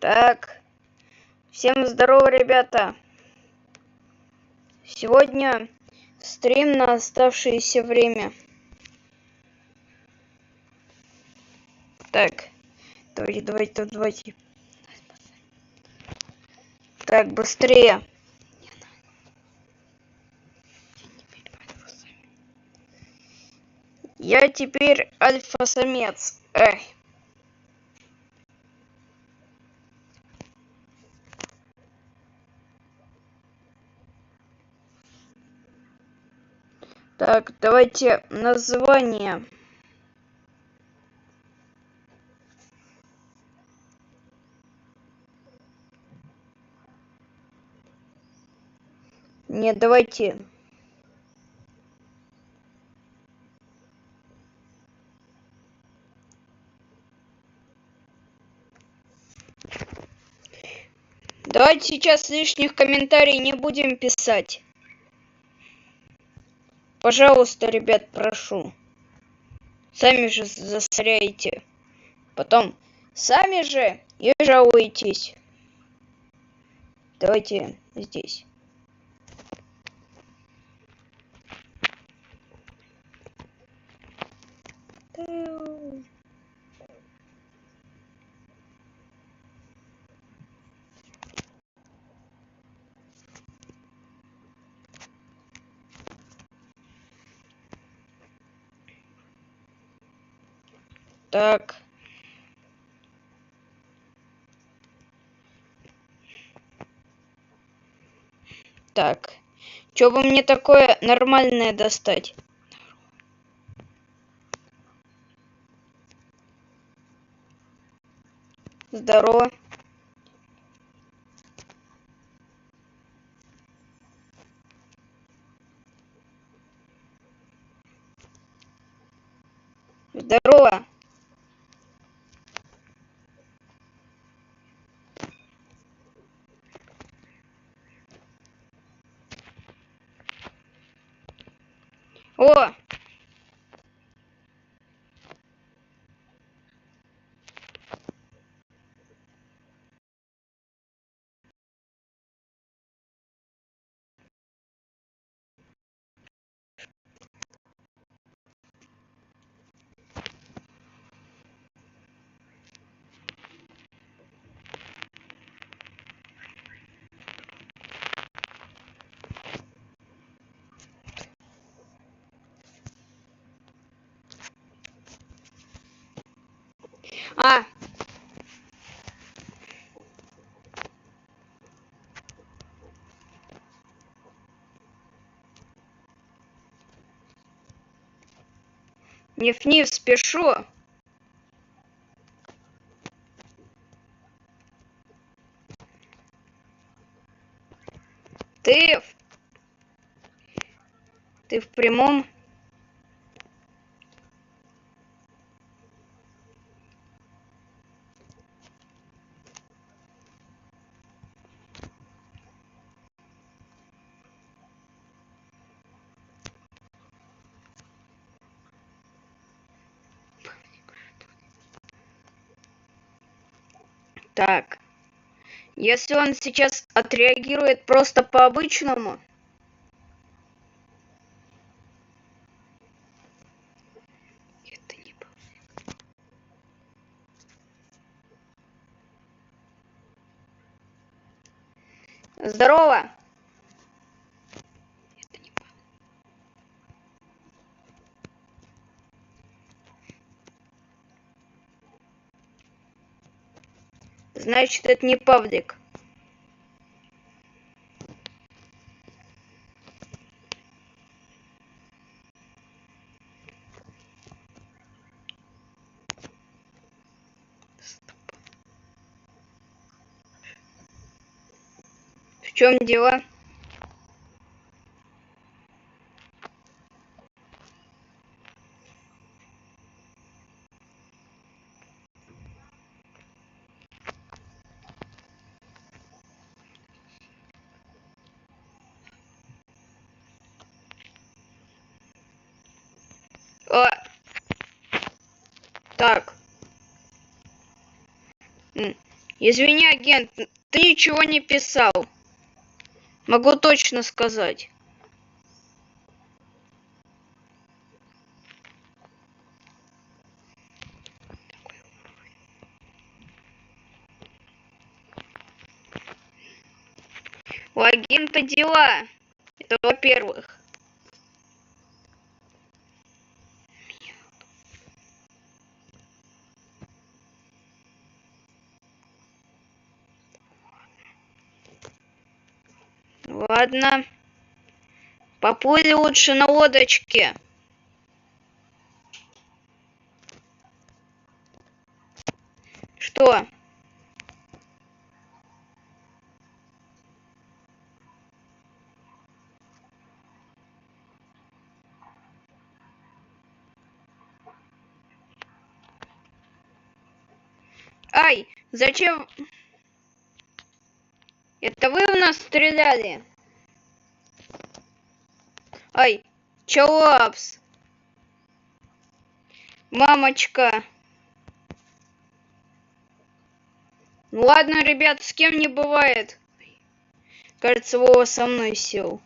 Так, всем здорово, ребята. Сегодня стрим на оставшееся время. Так, давайте. Так, быстрее. Я теперь альфа-самец. Эх. Так, давайте название. Не, давайте. Давайте сейчас лишних комментариев не будем писать. Пожалуйста, ребят, прошу. Сами же засоряете. Потом сами же и жалуетесь. Давайте здесь. Так. Так. Чё бы мне такое нормальное достать? Здорово. Здорово. О! А! Не спешу. Ты в прямом? Так. Если он сейчас отреагирует просто по-обычному... Это не... Здорово! Это не... Значит, это не павлик. В чем дело? О! Так. Извини, агент, ты ничего не писал. Могу точно сказать. У агента дела. Это во-первых. Ладно. Поплыли лучше на лодочке. Что? Ай, зачем? Это вы в нас стреляли? Ай, чалапс. Мамочка. Ну ладно, ребят, с кем не бывает. Кажется, Вова со мной сел.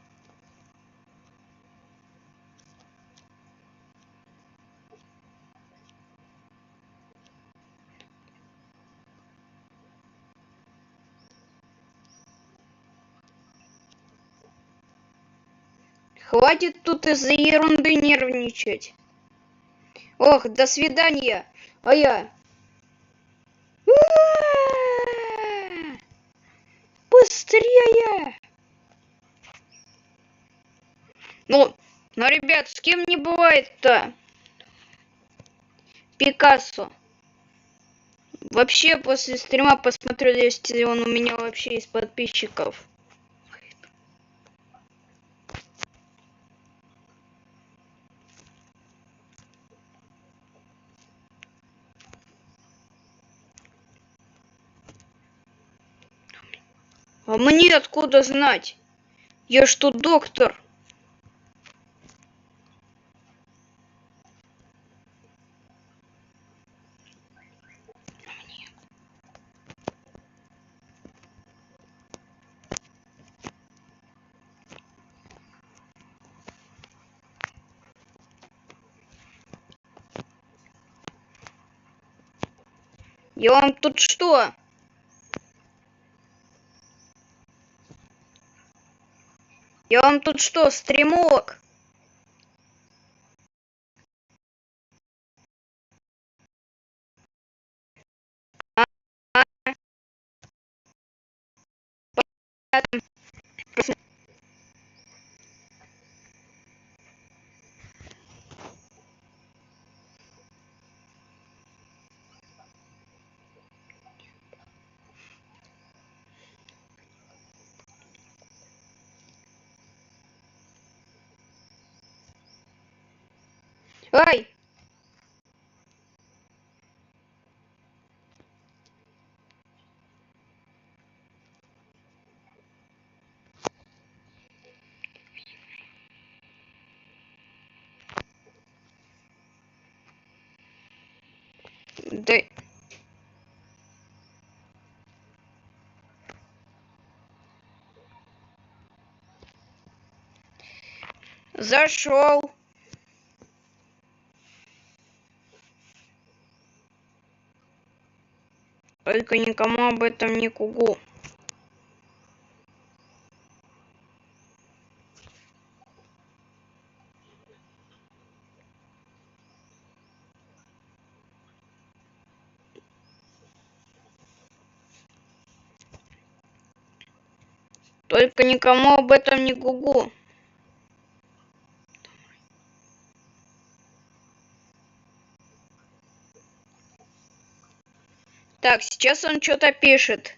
Хватит тут из-за ерунды нервничать. Ох, до свидания. А я... Быстрее! Ну, ребят, с кем не бывает-то? Пикассо. Вообще, после стрима посмотрю, если он у меня вообще из подписчиков. А мне откуда знать? Я ж тут доктор. Я вам тут что? Я вам тут что, стримолог? Ай! Да... Зашел. Только никому об этом не кугу. Только никому об этом не гугу. Так, сейчас он что-то пишет.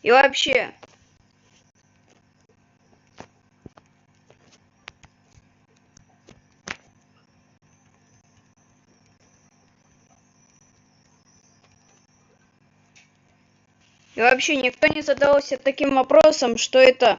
И вообще... И вообще никто не задался таким вопросом, что это...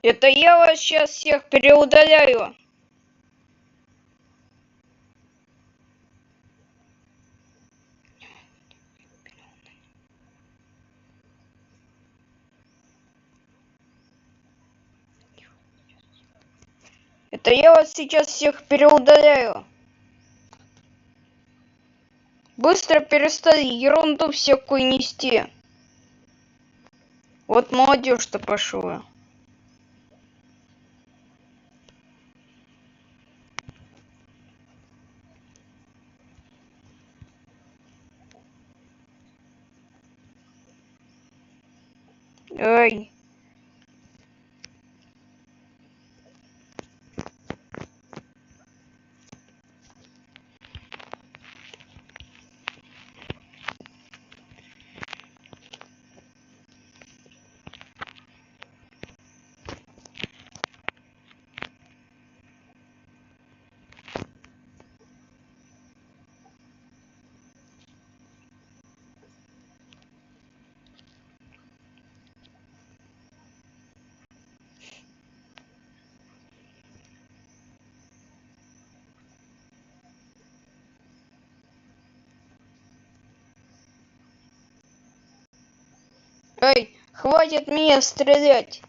Это я вас сейчас всех переудаляю. Это я вас сейчас всех переудаляю. Быстро перестали ерунду всякую нести. Вот молодежь-то пошла. Ай. Эй, хватит меня стрелять!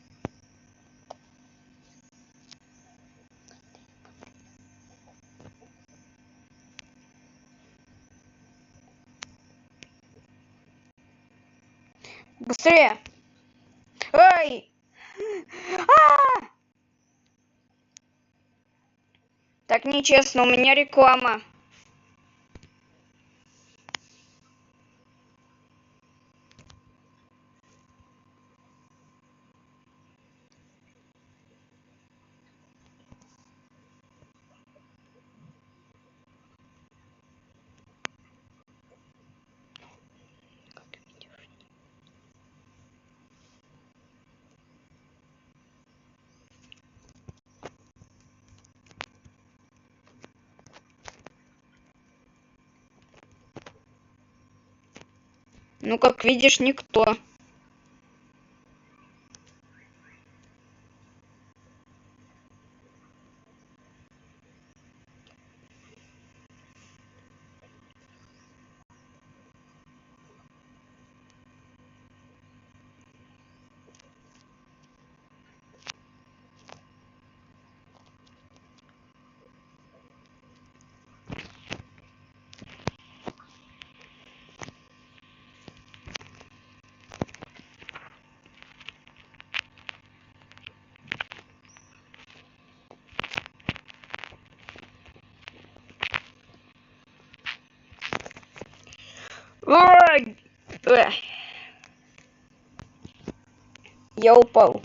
Быстрее! Эй! Так нечестно, у меня реклама. Ну, как видишь, никто. Ой! Эх. Я упал.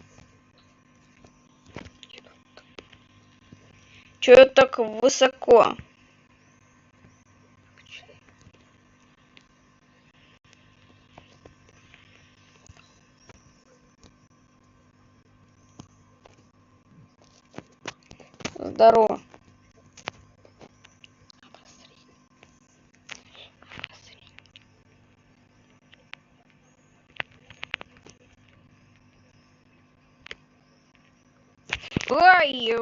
Чё я так высоко? Здорово. Ай!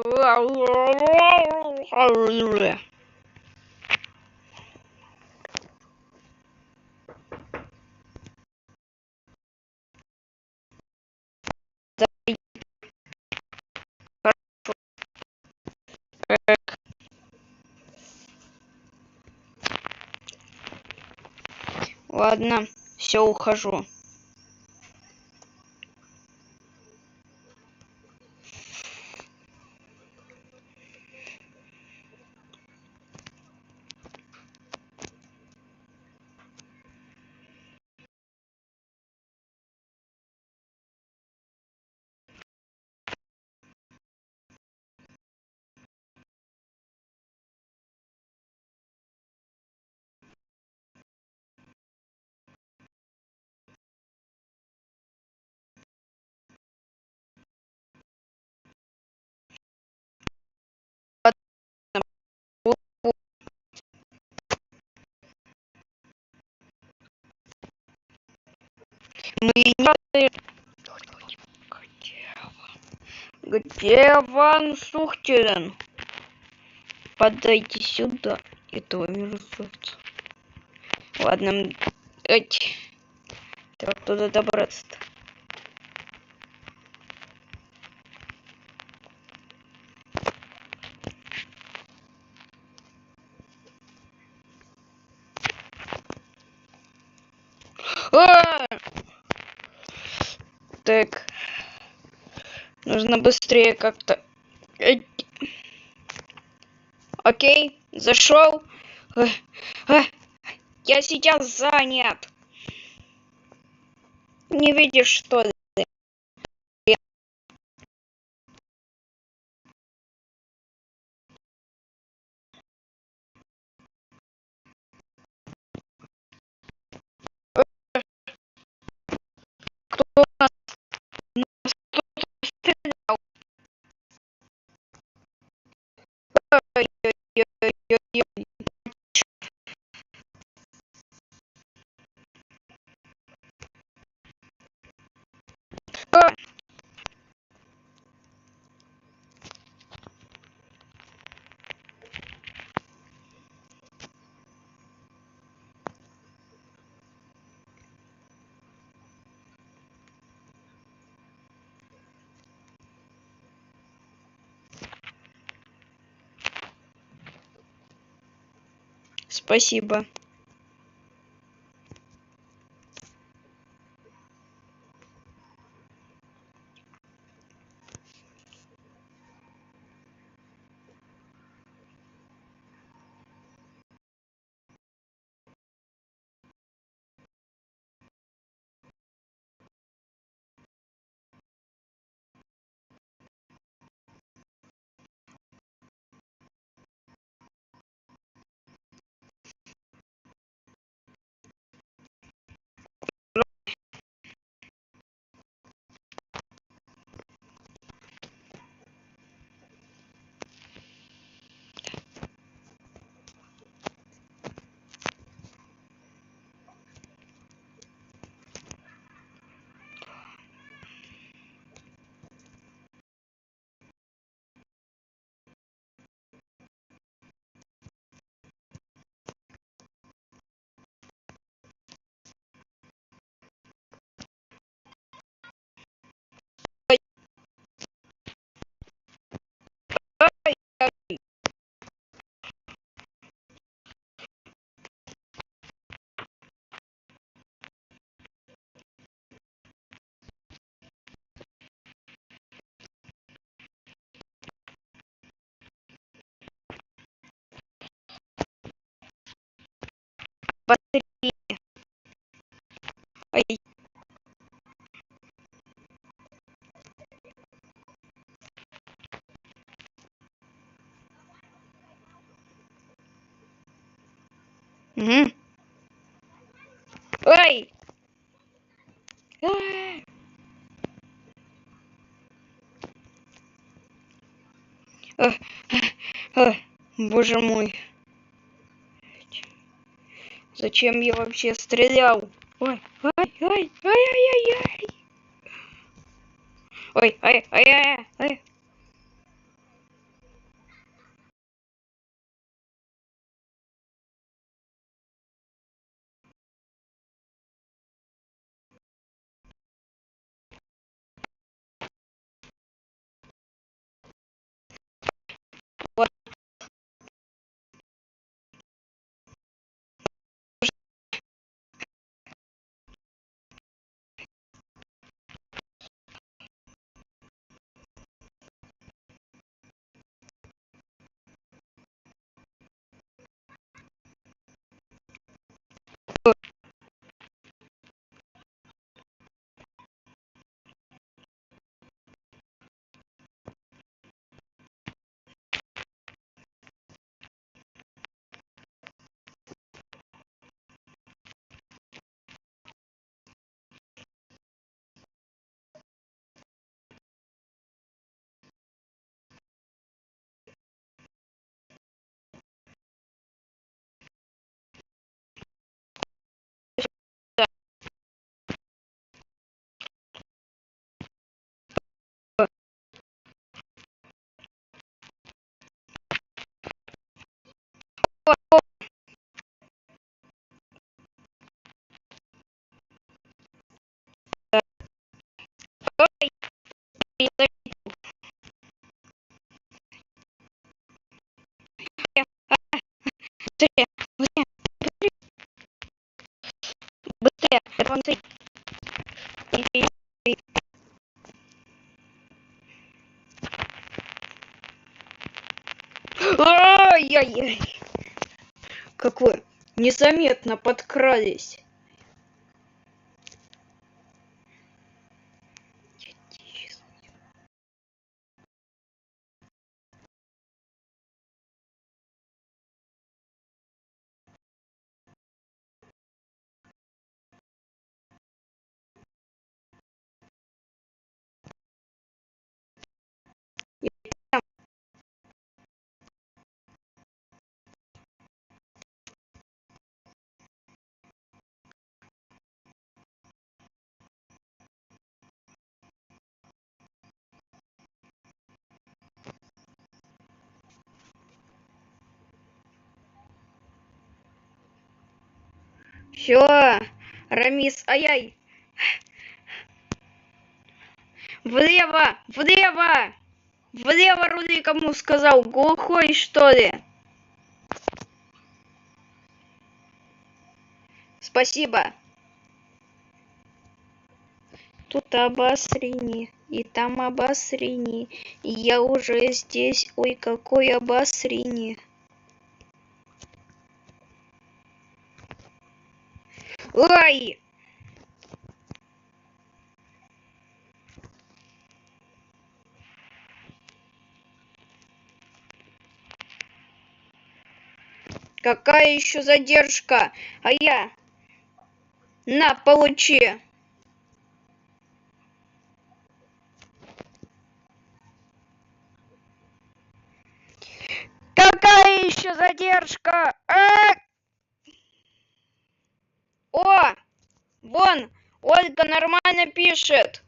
Ладно, все, ухожу. Где Ван Сухтин? Подойти сюда, этого мерзавца. Ладно, как туда добраться-то? Так, нужно быстрее как-то. Окей, зашел. Я сейчас занят. Не видишь, что ли? Кто нас стрелял? Ой-ой-ой-ой-ой. Спасибо. Быстрее. Ой. Угу. Ой. Боже мой. Зачем я вообще стрелял? Ой, ой, ой, ой, ой, ой, ой, ой, ой, ой, ой. Быстрее, это он цель. Ай-яй-яй. Как вы незаметно подкрались. Все, Рамис, ай-яй. Влево, влево, влево рули, кому сказал, глухой что ли? Спасибо. Тут обострение, и там обострение, и я уже здесь, ой, какое обострение. Ой! Какая еще задержка? А я... На, получи. Какая еще задержка? О! Вон! Ольга нормально пишет.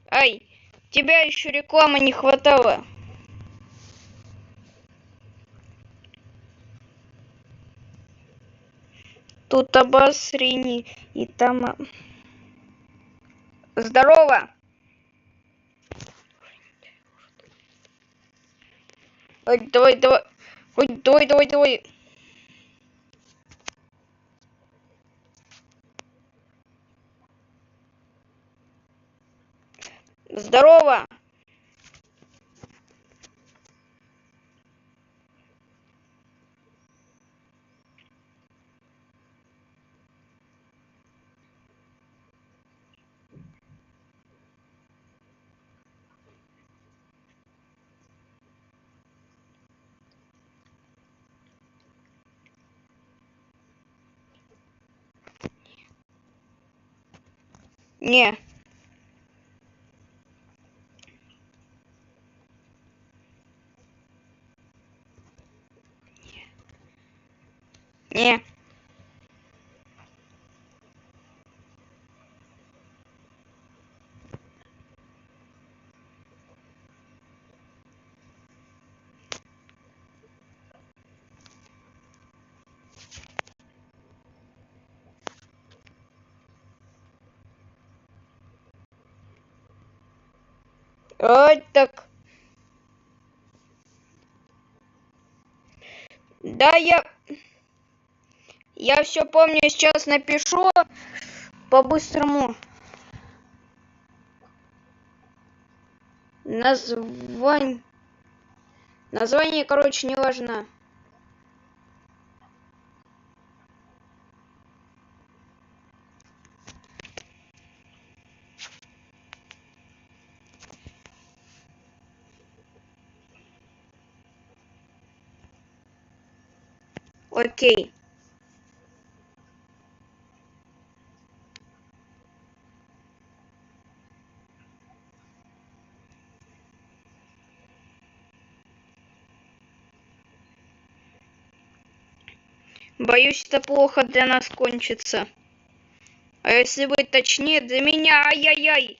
Ай, тебя еще рекламы не хватало. Тут обострение, и там... Здорово! Ой, давай, давай. Ой, давай, давай, давай. Здорово! Не. Не. Ой, так. Да, я все помню, сейчас напишу по-быстрому. Название, короче, не важно. Окей. Боюсь, это плохо для нас кончится. А если быть точнее, для меня, ай-яй-яй.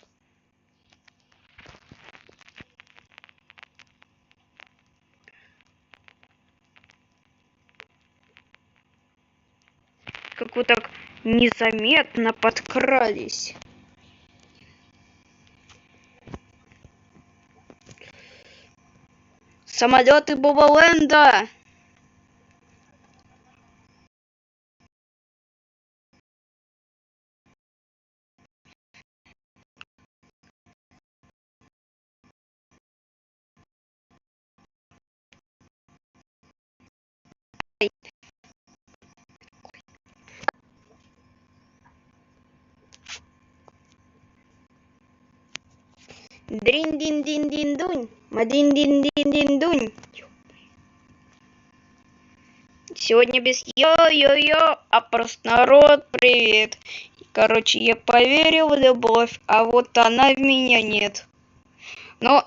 Как вы так незаметно подкрались. Самолеты Боболенда. Дрин-дин-дин-дин-дунь. Мадин-дин-дин-дин-дунь. Сегодня без йо-йо-йо, а просто народ, привет. Короче, я поверил в любовь, а вот она в меня нет. Но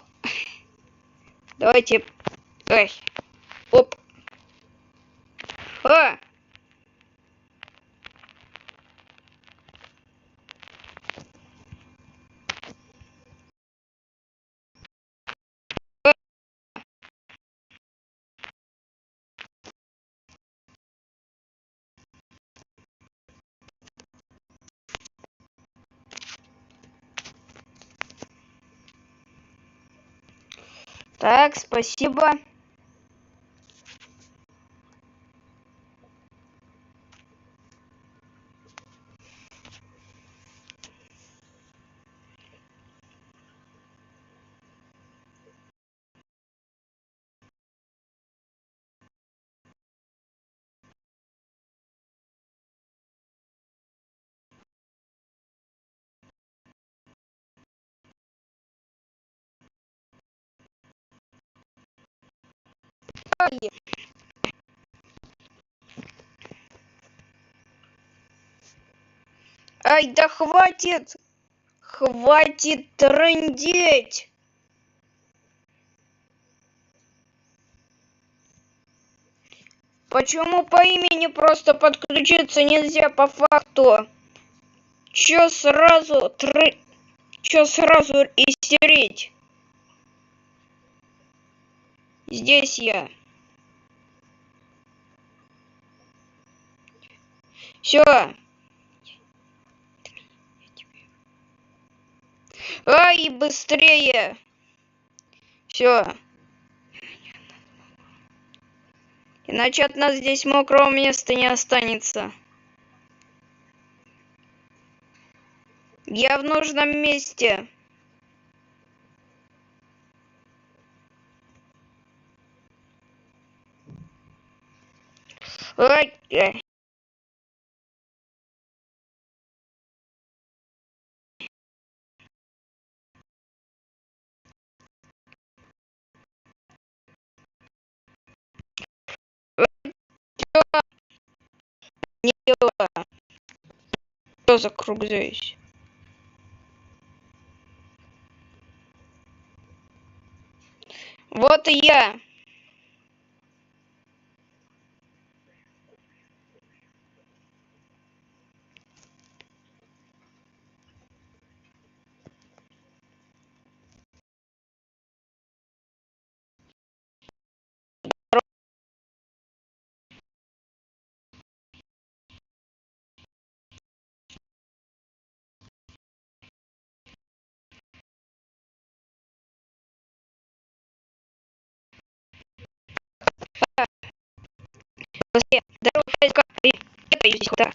давайте... Ой. Оп. А! Так, спасибо. Ай, ай, да хватит! Хватит трындеть! Почему по имени просто подключиться нельзя по факту? Чё сразу истерить? Здесь я. Все. Ай, быстрее. Все. Иначе от нас здесь мокрого места не останется. Я в нужном месте. Ай, не дело. Что за круг здесь? Вот и я. Здорово, я боюсь здесь хутора.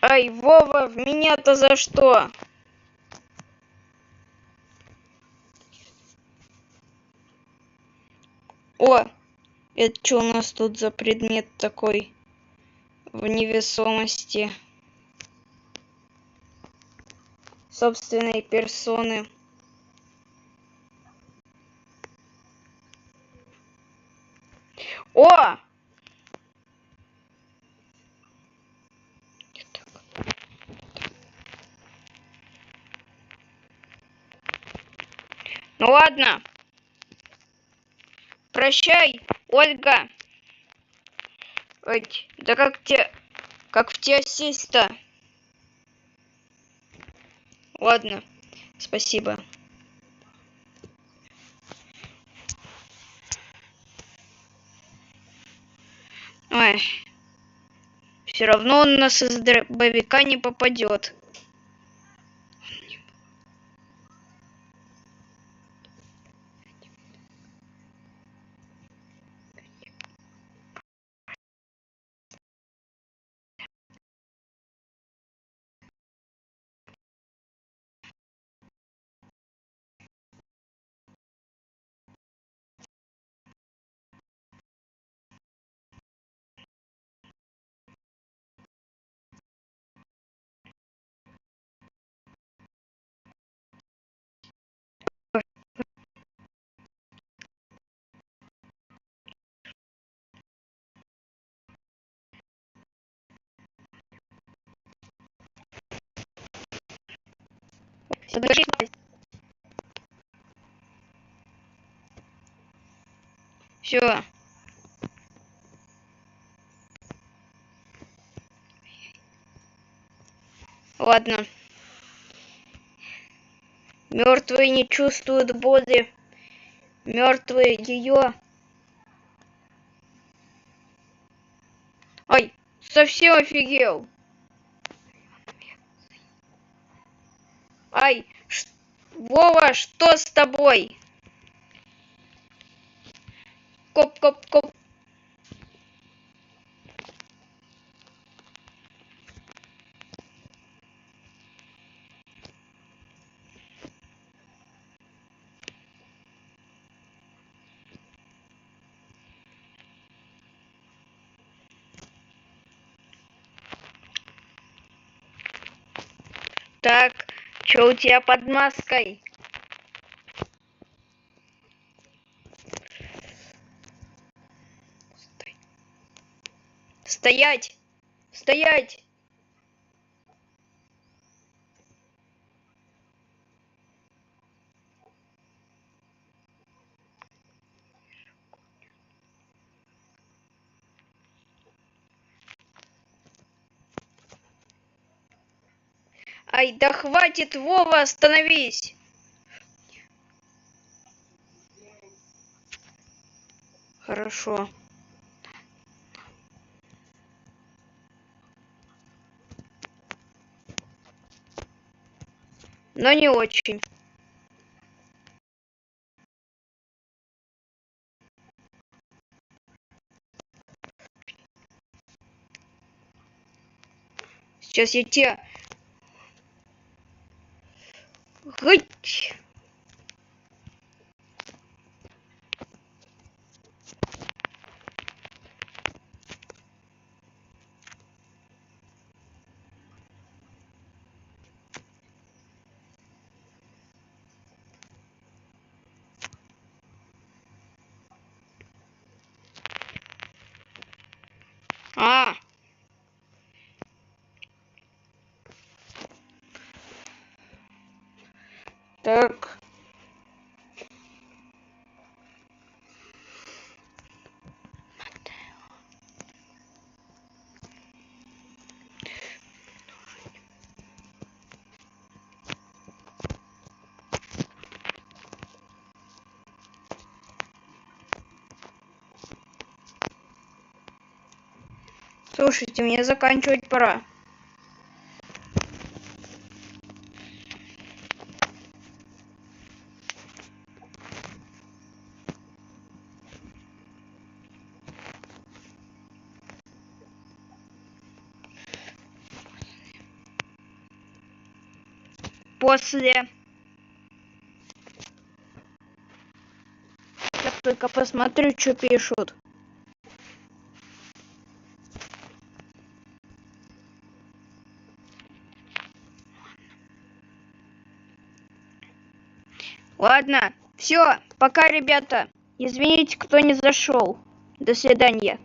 Ай, Вова, в меня-то за что? О, это что у нас тут за предмет такой в невесомости собственной персоны? О! Ну ладно. Прощай, Ольга. Ой, да как в тебя сесть-то? Ладно, спасибо. Ой, все равно он нас из дробовика не попадет. Все. Ладно. Мертвые не чувствуют боли. Мертвые ее. Ай, совсем офигел. Ай, Вова, что с тобой? Коп. Так, что у тебя под маской? Стоять! Стоять! Ай, да хватит, Вова, остановись! Хорошо. Но не очень. Сейчас я тебя... Гыть! А! Так. Слушайте, мне заканчивать пора. После. Я только посмотрю, что пишут. Ладно, все, пока, ребята. Извините, кто не зашел. До свидания.